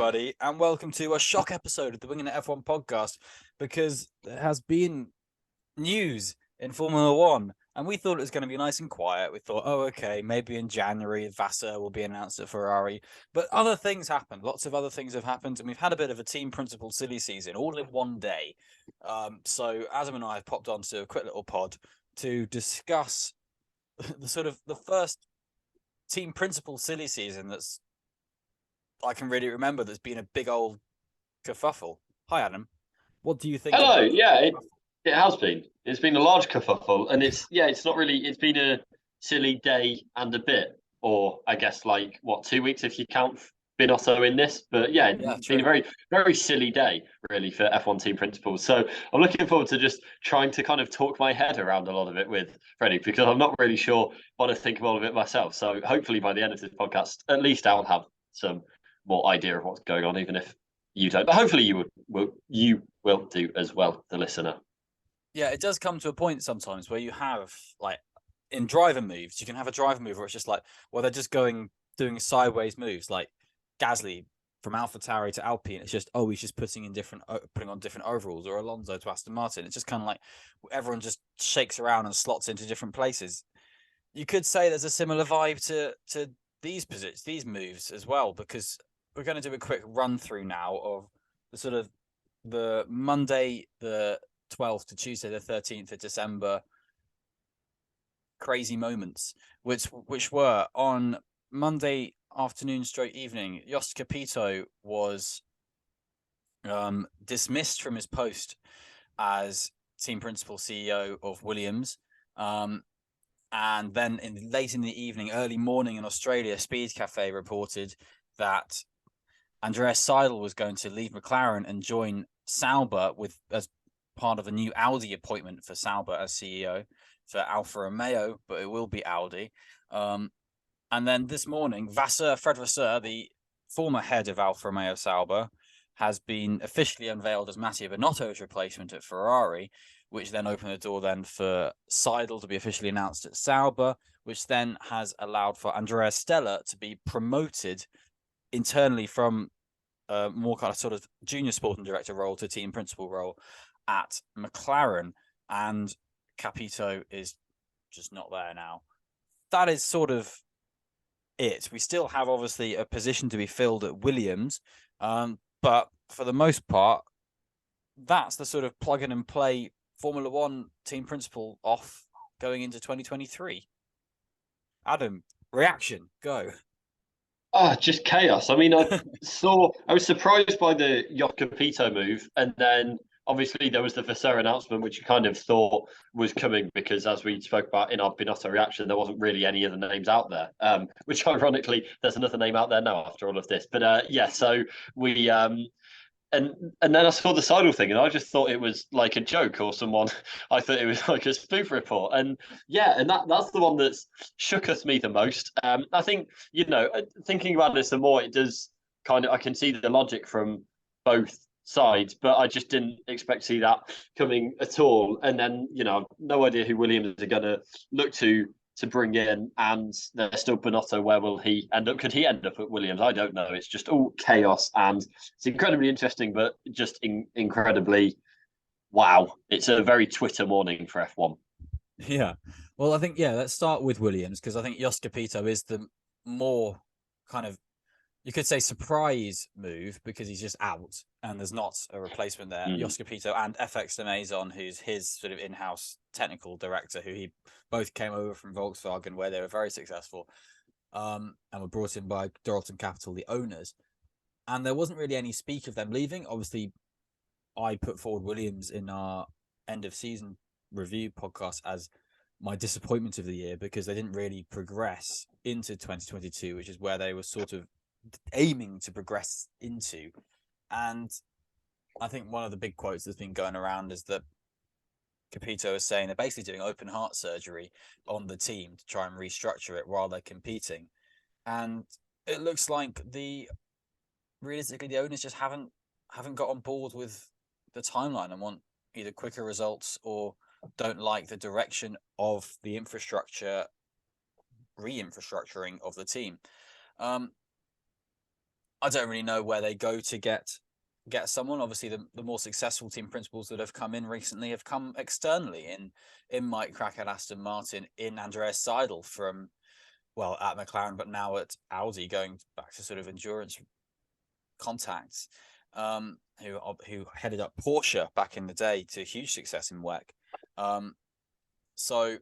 everybody, and welcome to a shock episode of the Winging It F1 podcast, because there has been news in Formula One, and we thought it was going to be nice and quiet. We thought, oh, okay, maybe in January, Vassar will be announced at Ferrari, but other things happened. Lots of other things have happened, and we've had a bit of a team principal silly season all in one day. So Adam and I have popped onto a quick little pod to discuss the first team principal silly season that's I can really remember there's been a big old kerfuffle. Hi, Adam. What do you think? Hello. Yeah, it has been. It's been a large kerfuffle, and it's not really. It's been a silly day and a bit, or I guess like what 2 weeks if you count Binotto in this. But yeah, it's been a True. very silly day really for F1 team principals. So I'm looking forward to just trying to kind of talk my head around a lot of it with Freddie because I'm not really sure what to think of all of it myself. So hopefully by the end of this podcast, at least I'll have some more idea of what's going on, even if you don't. But hopefully you will do as well, the listener. Yeah, it does come to a point sometimes where you have, like, in driver moves, you can have a driver move where it's just like, well, they're just doing sideways moves, like Gasly from AlphaTauri to Alpine. It's just, oh, he's just putting on different overalls, or Alonso to Aston Martin. It's just kind of like everyone just shakes around and slots into different places. You could say there's a similar vibe to these moves as well, because we're going to do a quick run through now of the Monday the 12th to Tuesday the 13th of December crazy moments, which were on Monday afternoon straight evening. Jost Capito was dismissed from his post as team principal CEO of Williams. And then late in the evening, early morning in Australia, Speed Cafe reported that Andreas Seidel was going to leave McLaren and join Sauber as part of a new Audi appointment for Sauber as CEO for Alfa Romeo, but it will be Audi. And then this morning, Fred Vasseur, the former head of Alfa Romeo Sauber, has been officially unveiled as Mattia Binotto's replacement at Ferrari, which then opened the door then for Seidel to be officially announced at Sauber, which then has allowed for Andrea Stella to be promoted internally from a more kind of sort of junior sporting director role to team principal role at McLaren, and Capito is just not there now. That is sort of it. We still have obviously a position to be filled at Williams, but for the most part, that's the sort of plug in and play Formula One team principal off going into 2023. Adam, reaction, go. Just chaos. I mean, I was surprised by the Jocopito move, and then obviously there was the Vasseur announcement, which you kind of thought was coming because, as we spoke about in our Binotto reaction, there wasn't really any other names out there. Which ironically, there's another name out there now after all of this. But yeah, so we and then I saw the Seidel thing, and I just thought it was like a joke or someone. I thought it was like a spoof report, and yeah, and that's the one that's shook us me the most. I think thinking about this, the more it does kind of, I can see the logic from both sides, but I just didn't expect to see that coming at all. And then no idea who Williams are going to look to bring in, and there's still Binotto. Where will he end up? Could he end up at Williams? I don't know. It's just all chaos, and it's incredibly interesting, but just incredibly wow. It's a very Twitter morning for F1. Yeah. Well, I think, let's start with Williams, because I think Jost Capito is the more kind of, you could say, surprise move, because he's just out and there's not a replacement there. Jost Capito and FX de Maison, who's his sort of in-house technical director, who he both came over from Volkswagen, where they were very successful, and were brought in by Dorilton Capital, the owners. And there wasn't really any speak of them leaving. Obviously, I put forward Williams in our end of season review podcast as my disappointment of the year, because they didn't really progress into 2022, which is where they were sort of aiming to progress into. And I think one of the big quotes that's been going around is that Capito is saying they're basically doing open heart surgery on the team to try and restructure it while they're competing. And it looks like realistically the owners just haven't got on board with the timeline and want either quicker results or don't like the direction of the re-infrastructuring of the team. I don't really know where they go to get someone. Obviously, the more successful team principals that have come in recently have come externally in Mike Krack at Aston Martin, in Andreas Seidel from, well, at McLaren, but now at Audi, going back to sort of endurance contacts, who headed up Porsche back in the day to huge success in WEC. So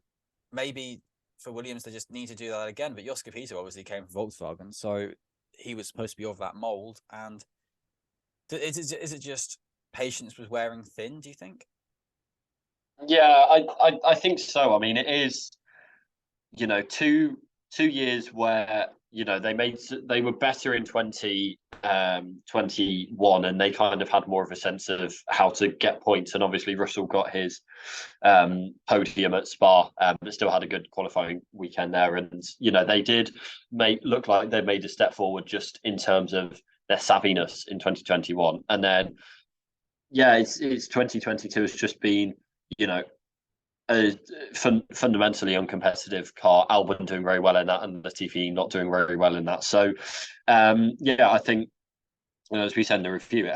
maybe for Williams, they just need to do that again. But Jos Capito obviously came from Volkswagen, so he was supposed to be of that mold. And is it just patience was wearing thin, do you think? Yeah, I think so. I mean, it is, 2 years where they were better in 2021, and they kind of had more of a sense of how to get points. And obviously Russell got his podium at Spa, but still had a good qualifying weekend there. And they did look like they made a step forward just in terms of their savviness in 2021. And then it's 2022 has just been, a fundamentally uncompetitive car. Albon doing very well in that, and Latifi not doing very well in that. So, I think, as we said in the review,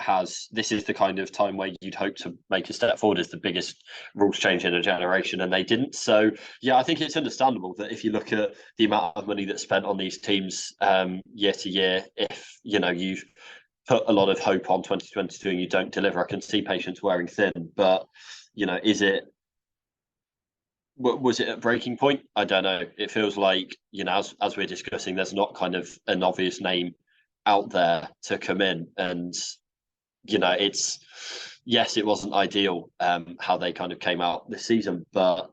this is the kind of time where you'd hope to make a step forward as the biggest rules change in a generation, and they didn't. So, I think it's understandable that if you look at the amount of money that's spent on these teams year to year, if you've put a lot of hope on 2022 and you don't deliver, I can see patience wearing thin. But was it at breaking point? I don't know. It feels like, as we're discussing, there's not kind of an obvious name out there to come in. And, it wasn't ideal how they kind of came out this season, but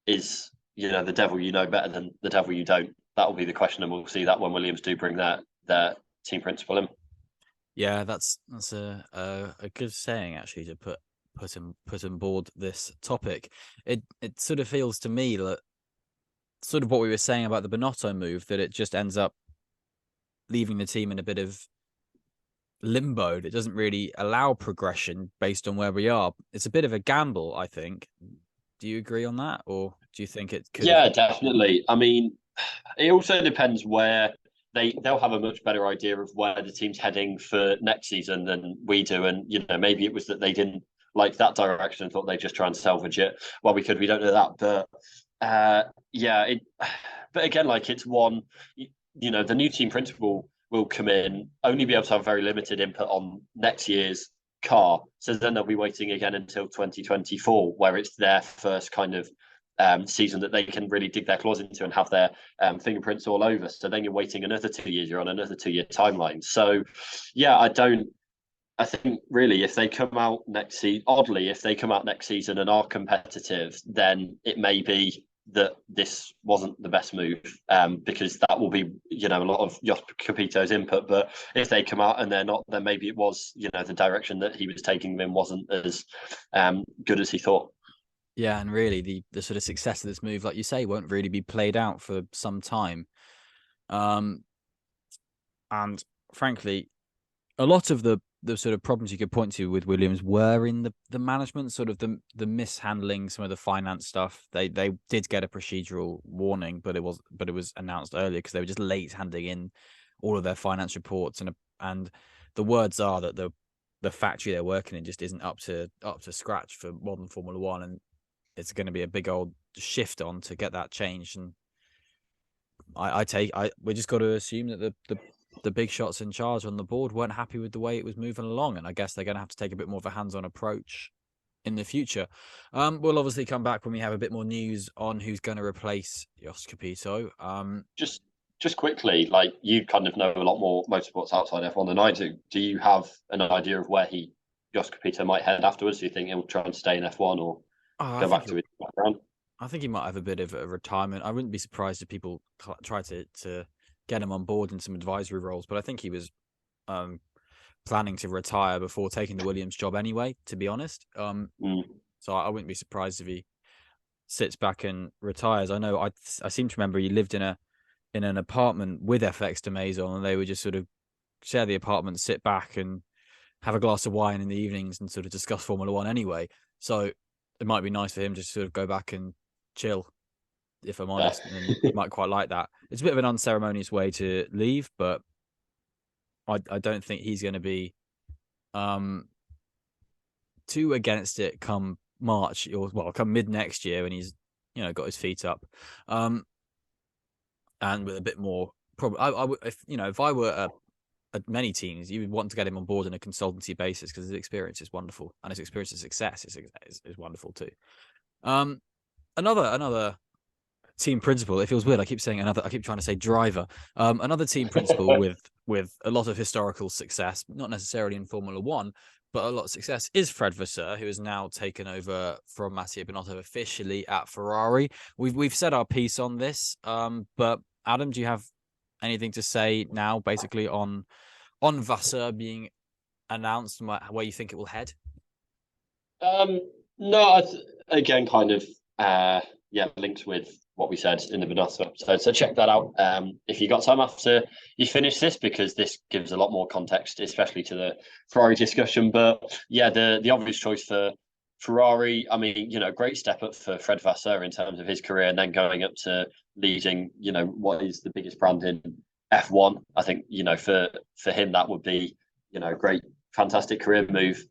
is, the devil better than the devil you don't? That will be the question, and we'll see that when Williams do bring their team principal in. Yeah, that's a good saying, actually, to put on board this topic. It sort of feels to me that sort of what we were saying about the Binotto move, that it just ends up leaving the team in a bit of limbo that doesn't really allow progression based on where we are. It's a bit of a gamble, I think. Do you agree on that, or do you think it could? Yeah, definitely. I mean, it also depends where they'll have a much better idea of where the team's heading for next season than we do. And maybe it was that they didn't like that direction and thought they'd just try and salvage it. Well, we don't know that, but but again, like, it's one, the new team principal will come in, only be able to have very limited input on next year's car. So then they'll be waiting again until 2024, where it's their first kind of season that they can really dig their claws into and have their fingerprints all over. So then you're waiting another 2 years. You're on another 2-year timeline. So, I think really, if they come out next season, if they come out next season and are competitive, then it may be that this wasn't the best move, because that will be, a lot of Jos Capito's input. But if they come out and they're not, then maybe it was, the direction that he was taking them wasn't as good as he thought. Yeah, and really the sort of success of this move, like you say, won't really be played out for some time. And frankly, a lot of the sort of problems you could point to with Williams were in the management, sort of the mishandling some of the finance stuff. They did get a procedural warning, but it was announced earlier because they were just late handing in all of their finance reports, and the words are that the factory they're working in just isn't up to scratch for modern Formula One, and it's going to be a big old shift on to get that changed. And we just got to assume that the big shots in charge on the board weren't happy with the way it was moving along, and I guess they're going to have to take a bit more of a hands-on approach in the future. We'll obviously come back when we have a bit more news on who's going to replace Jos Capito. Just quickly, like, you kind of know a lot more motorsports outside F1 than I do. Do you have an idea of where Jos Capito might head afterwards? Do you think he'll try and stay in F1 or go back to his background? I think he might have a bit of a retirement. I wouldn't be surprised if people try to get him on board in some advisory roles, but I think he was planning to retire before taking the Williams job anyway, to be honest. So I wouldn't be surprised if he sits back and retires. I know I seem to remember he lived in an apartment with FX de Maison, and they would just sort of share the apartment, sit back and have a glass of wine in the evenings and sort of discuss Formula One anyway. So it might be nice for him to sort of go back and chill, if I'm honest, and he might quite like that. It's a bit of an unceremonious way to leave, but I don't think he's going to be too against it come March, or come mid next year when he's got his feet up, and with a bit more. Probably, I would, if I were at many teams, you would want to get him on board on a consultancy basis because his experience is wonderful and his experience of success is wonderful too. Another team principal. It feels weird. I keep saying another. I keep trying to say driver. Another team principal with a lot of historical success, not necessarily in Formula One, but a lot of success, is Fred Vasseur, who has now taken over from Matteo Binotto officially at Ferrari. We've said our piece on this, but Adam, do you have anything to say now, basically on Vasseur being announced and where you think it will head? No, again, kind of, linked with what we said in the Binotto episode. So check that out if you got time after you finish this, because this gives a lot more context, especially to the Ferrari discussion. But yeah, the obvious choice for Ferrari, I mean, great step up for Fred Vasseur in terms of his career, and then going up to leading, what is the biggest brand in F1. I think, for him, that would be, great, fantastic career move.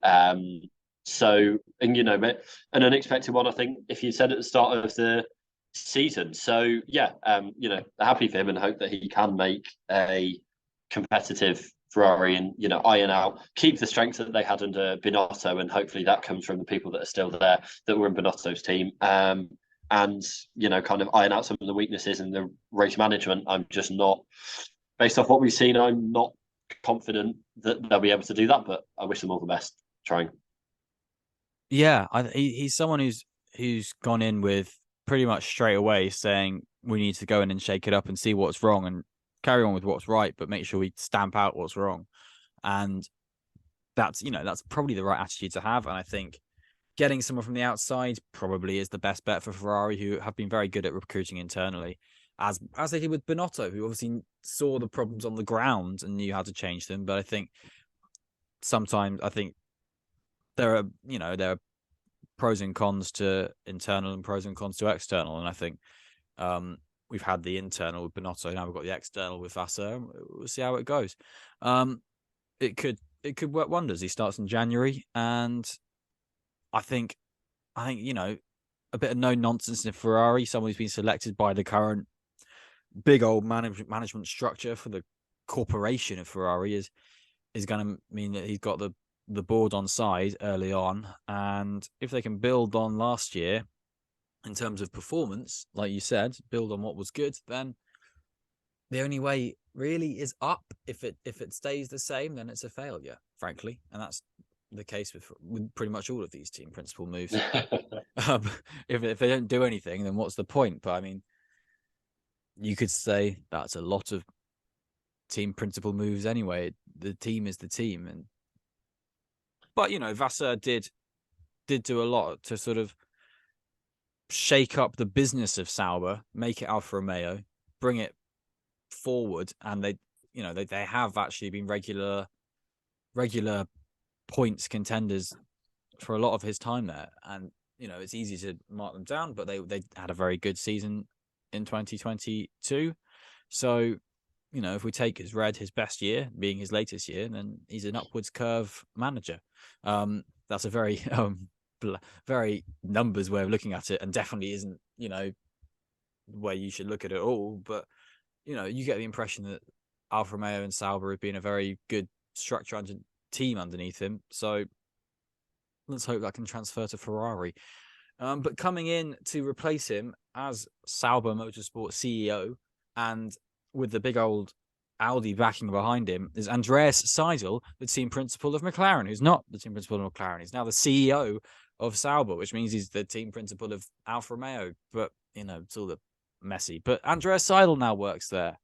So, and an unexpected one, I think, if you said at the start of the season. So yeah, happy for him and hope that he can make a competitive Ferrari and iron out, keep the strengths that they had under Binotto, and hopefully that comes from the people that are still there that were in Binotto's team. And kind of iron out some of the weaknesses in the race management. I'm just not, based off what we've seen, I'm not confident that they'll be able to do that, but I wish them all the best trying. Yeah, he's someone who's gone in with pretty much straight away saying we need to go in and shake it up and see what's wrong and carry on with what's right, but make sure we stamp out what's wrong. And that's probably the right attitude to have. And I think getting someone from the outside probably is the best bet for Ferrari, who have been very good at recruiting internally, as they did with Binotto, who obviously saw the problems on the ground and knew how to change them. But I think sometimes there are pros and cons to internal and pros and cons to external. And I think we've had the internal with Binotto, now we've got the external with Vasseur. We'll see how it goes. It could work wonders. He starts in January, and I think a bit of no nonsense in Ferrari. Someone who's been selected by the current big old management structure for the corporation of Ferrari is going to mean that he's got the board on side early on. And if they can build on last year in terms of performance, like you said, build on what was good, then the only way really is up. If it stays the same, then it's a failure, frankly. And that's the case with pretty much all of these team principal moves. If they don't do anything, then what's the point? But I mean, you could say that's a lot of team principal moves anyway. The team is the team. But Vasseur did do a lot to sort of shake up the business of Sauber, make it Alfa Romeo, bring it forward, and they have actually been regular points contenders for a lot of his time there. And it's easy to mark them down, but they had a very good season in 2022. So if we take as read his best year being his latest year, then he's an upwards curve manager. That's a very very numbers way of looking at it, and definitely isn't where you should look at it all. But you get the impression that Alfa Romeo and Sauber have been a very good structure under team underneath him. So let's hope that can transfer to Ferrari. But coming in to replace him as Sauber Motorsport CEO, and with the big old Audi backing behind him, is Andreas Seidel, the team principal of McLaren, who's not the team principal of McLaren. He's now the CEO of Sauber, which means he's the team principal of Alfa Romeo. But, it's all messy. But Andreas Seidel now works there.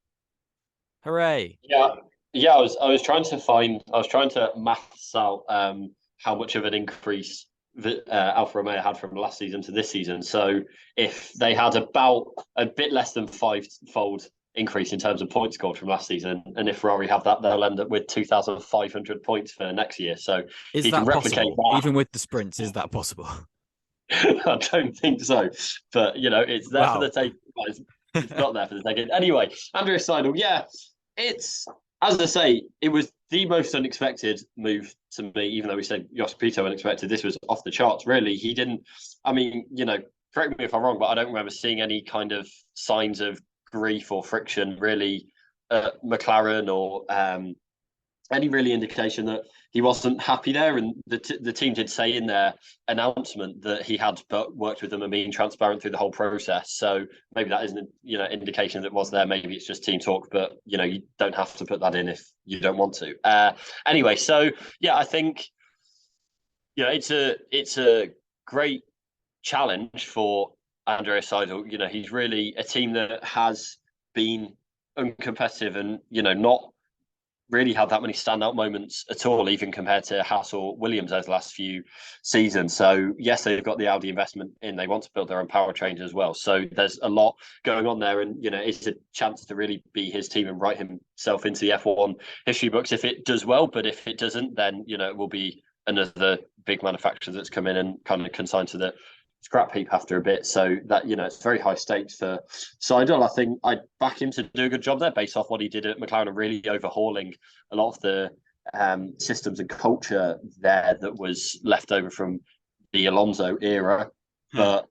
Hooray. Yeah, I was trying to maths out how much of an increase that Alfa Romeo had from last season to this season. So if they had about a bit less than five-fold increase in terms of points scored from last season, and if Ferrari have that, they'll end up with 2,500 points for next year. So is that possible? That. Even with the sprints, is that possible? I don't think so, but it's there for the taking. It's not there for the taking. Anyway, Andreas Seidel, yeah, it's as I say, it was the most unexpected move to me, even though we said Josipito unexpected. This was off the charts, really. He didn't, I mean, correct me if I'm wrong, but I don't remember seeing any kind of signs of grief or friction really at McLaren or any really indication that he wasn't happy there. And the team did say in their announcement that he had worked with them and been transparent through the whole process. So maybe that isn't indication that it was there. Maybe it's just team talk, but you don't have to put that in if you don't want to. Anyway, so yeah, I think it's a great challenge for Andreas Seidel. He's really a team that has been uncompetitive and not really had that many standout moments at all, even compared to Haas or Williams over the last few seasons. So yes, they've got the Audi investment in. They want to build their own powertrains as well. So there's a lot going on there, and it's a chance to really be his team and write himself into the F1 history books if it does well. But if it doesn't, then it will be another big manufacturer that's come in and kind of consigned to the scrap heap after a bit. So that it's very high stakes for Seidel. I think I'd back him to do a good job there based off what he did at McLaren and really overhauling a lot of the systems and culture there that was left over from the Alonso era. But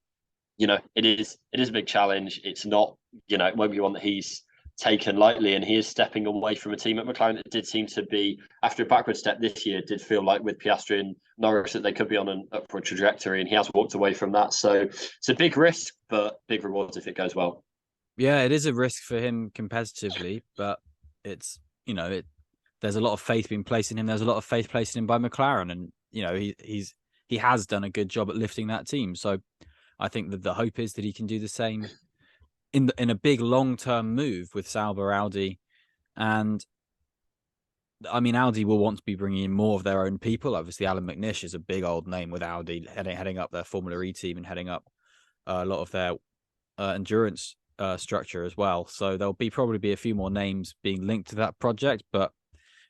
it is a big challenge. It's not it won't be one that he's taken lightly, and he is stepping away from a team at McLaren that did seem to be, after a backward step this year, did feel like with Piastri and Norris that they could be on an upward trajectory, and he has walked away from that. So it's a big risk, but big rewards if it goes well. Yeah, it is a risk for him competitively, but it's there's a lot of faith being placed in him. There's a lot of faith placed in him by McLaren, and he has done a good job at lifting that team. So I think that the hope is that he can do the same in a big long-term move with Sauber, Audi, and I mean Audi will want to be bringing in more of their own people. Obviously, Alan McNish is a big old name with Audi, heading up their Formula E team and heading up a lot of their endurance structure as well. So there'll probably be a few more names being linked to that project, but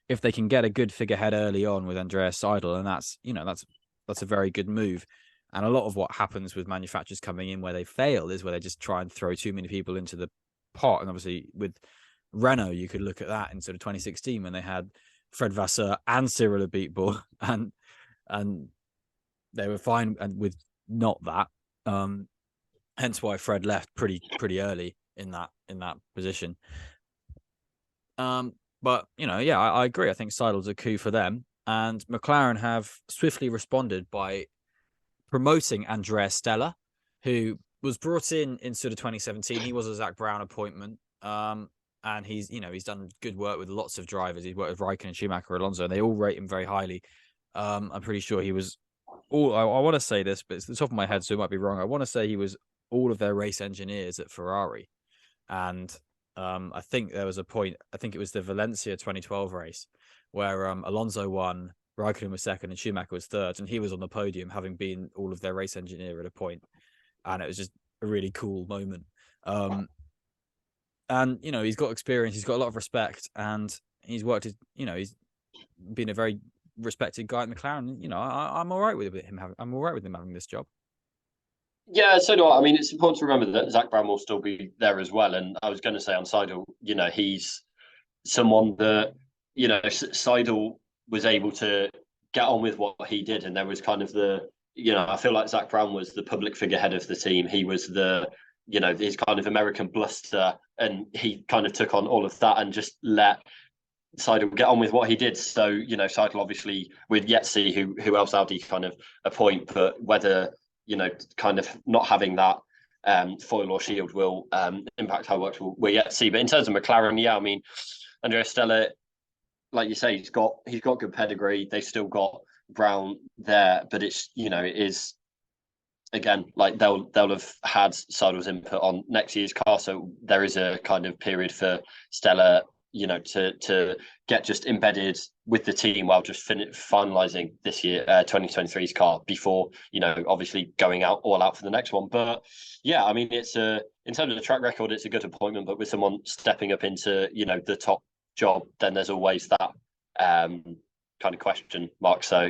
if they can get a good figurehead early on with Andreas Seidel, and that's a very good move. And a lot of what happens with manufacturers coming in where they fail is where they just try and throw too many people into the pot. And obviously with Renault, you could look at that in sort of 2016 when they had Fred Vasseur and Cyril Abiteboul, and they were fine with not that. Hence why Fred left pretty early in that position. But I agree. I think Seidel's a coup for them, and McLaren have swiftly responded by promoting Andrea Stella, who was brought in sort of 2017. He was a Zach Brown appointment, and he's done good work with lots of drivers. He's worked with Raikkonen, Schumacher, Alonso, and they all rate him very highly. I'm pretty sure he was all. I want to say this, but it's the top of my head, so it might be wrong. I want to say he was all of their race engineers at Ferrari, and I think there was a point. I think it was the Valencia 2012 race where Alonso won, Raikkonen was second, and Schumacher was third, and he was on the podium, having been all of their race engineer at a point, and it was just a really cool moment. And he's got experience, he's got a lot of respect, and he's worked. He's been a very respected guy at McLaren. I'm all right with him. I'm all right with him having this job. Yeah, so do I. I mean, it's important to remember that Zach Brown will still be there as well. And I was going to say on Seidel, he's someone that, Seidel was able to get on with what he did. And there was kind of I feel like Zach Brown was the public figurehead of the team. He was his kind of American bluster. And he kind of took on all of that and just let Seidel get on with what he did. So, Seidel obviously, we'd yet see who else Audi kind of appoint, but whether kind of not having that foil or shield will impact how it works. We'll yet to see. But in terms of McLaren, yeah, I mean, Andrea Stella, like you say, he's got good pedigree. They've still got Brown there, but it's it is again like they'll have had Seidel's input on next year's car, so there is a kind of period for Stella to get just embedded with the team while just finalizing this year 2023's car before obviously going all out for the next one. But yeah, I mean, it's in terms of the track record, it's a good appointment, but with someone stepping up into the top job, then there's always that kind of question mark. So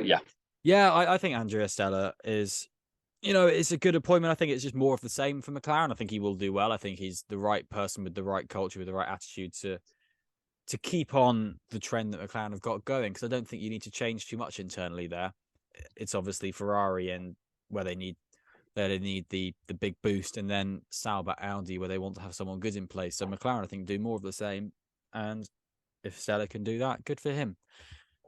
yeah, I think Andrea Stella is it's a good appointment. I think it's just more of the same for McLaren. I think he will do well. I think he's the right person with the right culture, with the right attitude to to keep on the trend that McLaren have got going, because I don't think you need to change too much internally there. It's obviously Ferrari and where they need the big boost, and then Sauber, Audi, where they want to have someone good in place. So McLaren, I think, do more of the same, and if Stella can do that, good for him.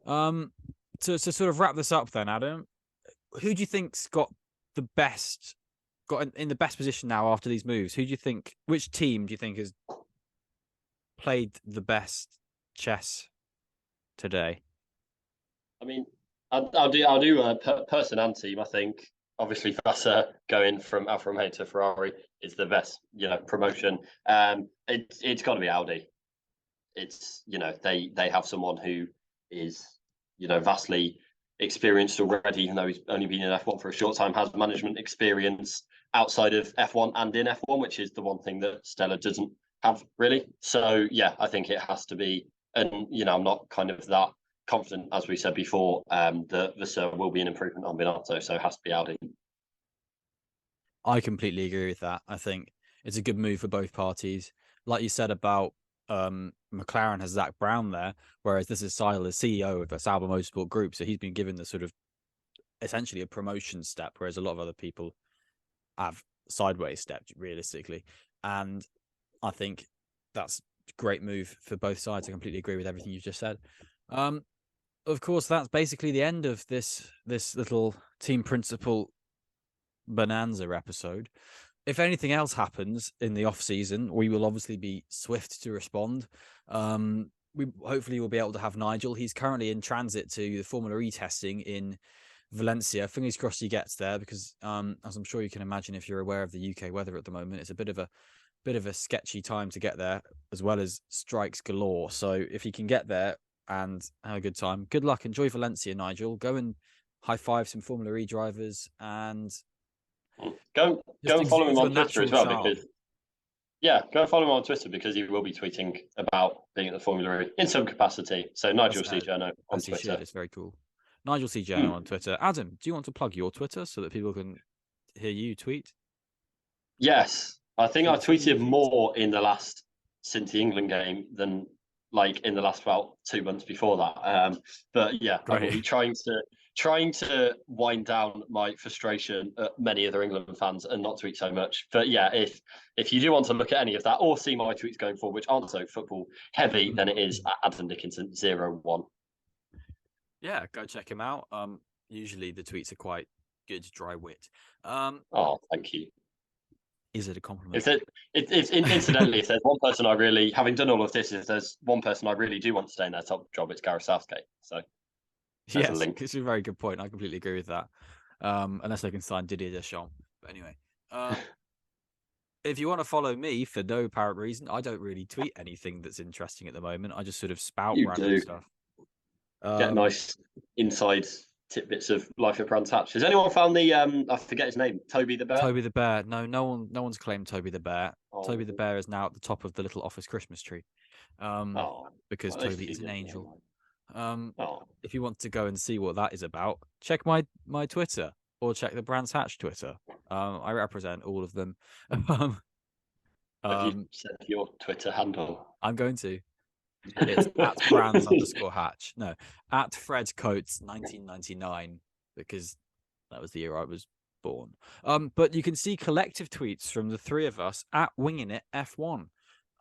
To sort of wrap this up, then, Adam, who do you think's got in the best position now after these moves? Which team do you think has played the best chess today? I mean, I'll do person and team. I think obviously Vassar going from Alfa Romeo to Ferrari is the best, promotion. It's got to be Audi. It's they have someone who is vastly experienced already, even though he's only been in F1 for a short time, has management experience outside of F1 and in F1, which is the one thing that Stella doesn't have really. So yeah, I think it has to be, and I'm not kind of that confident, as we said before, that Vassar will be an improvement on Binotto, so it has to be Audi. I completely agree with that. I think it's a good move for both parties. Like you said about McLaren has Zach Brown there, whereas this is Seidl, the CEO of the Sauber Motorsport Group, so he's been given the sort of essentially a promotion step, whereas a lot of other people have sideways stepped realistically. And I think that's a great move for both sides. I completely agree with everything you just said. Of course, that's basically the end of this little team principal bonanza episode. If anything else happens in the off season, we will obviously be swift to respond. We hopefully will be able to have Nigel. He's currently in transit to the Formula E testing in Valencia. Fingers crossed he gets there, because as I'm sure you can imagine, if you're aware of the UK weather at the moment, it's a bit of a sketchy time to get there, as well as strikes galore. So if he can get there and have a good time, good luck. Enjoy Valencia, Nigel. Go and high five some Formula E drivers, and go and follow him on Twitter as well, charm. because go and follow him on Twitter, because he will be tweeting about being at the Formula E in some capacity. So Nigel C. Journo on Twitter. It's very cool. Nigel C. Journo on Twitter. Adam, do you want to plug your Twitter so that people can hear you tweet? Yes, I think I tweeted more since the England game than in the last about 2 months before that. But yeah, great. I will be trying to wind down my frustration at many other England fans and not tweet so much. But yeah, if you do want to look at any of that or see my tweets going forward, which aren't so football heavy, then it is at Adam Dickinson 01. Yeah, go check him out. Usually the tweets are quite good, dry wit. Oh, thank you. Is it a compliment? Incidentally, if there's one person I really, having done all of this, if there's one person I really do want to stay in their top job, it's Gareth Southgate. So yes, it's a very good point. I completely agree with that. Unless they can sign Didier Deschamps. But anyway, if you want to follow me for no apparent reason, I don't really tweet anything that's interesting at the moment. I just sort of spout random stuff. Get nice inside tidbits of life at Brands Hatch. Has anyone found the I forget his name, Toby the Bear? Toby the Bear. No one's claimed Toby the Bear. Oh. Toby the Bear is now at the top of the little office Christmas tree. Because Toby is an angel. If you want to go and see what that is about, check my Twitter or check the Brands Hatch Twitter. I represent all of them. Have you said your Twitter handle? I'm going to. It's at Brands_Hatch. No, at Fred Coates 1999, because that was the year I was born. But you can see collective tweets from the three of us at Winging It F1,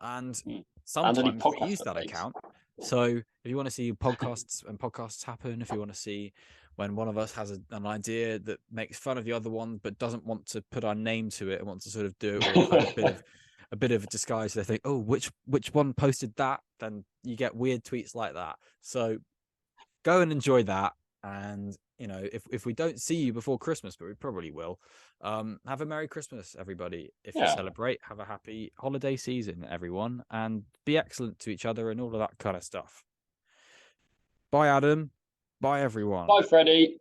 and sometimes we use that account. So if you want to see podcasts happen, if you want to see when one of us has an idea that makes fun of the other one but doesn't want to put our name to it and wants to sort of do it with a bit of a disguise, they think, oh, which one posted that? Then you get weird tweets like that. So go and enjoy that. And if we don't see you before Christmas, but we probably will, have a Merry Christmas, everybody. If you celebrate, have a happy holiday season, everyone, and be excellent to each other and all of that kind of stuff. Bye, Adam. Bye, everyone. Bye, Freddie.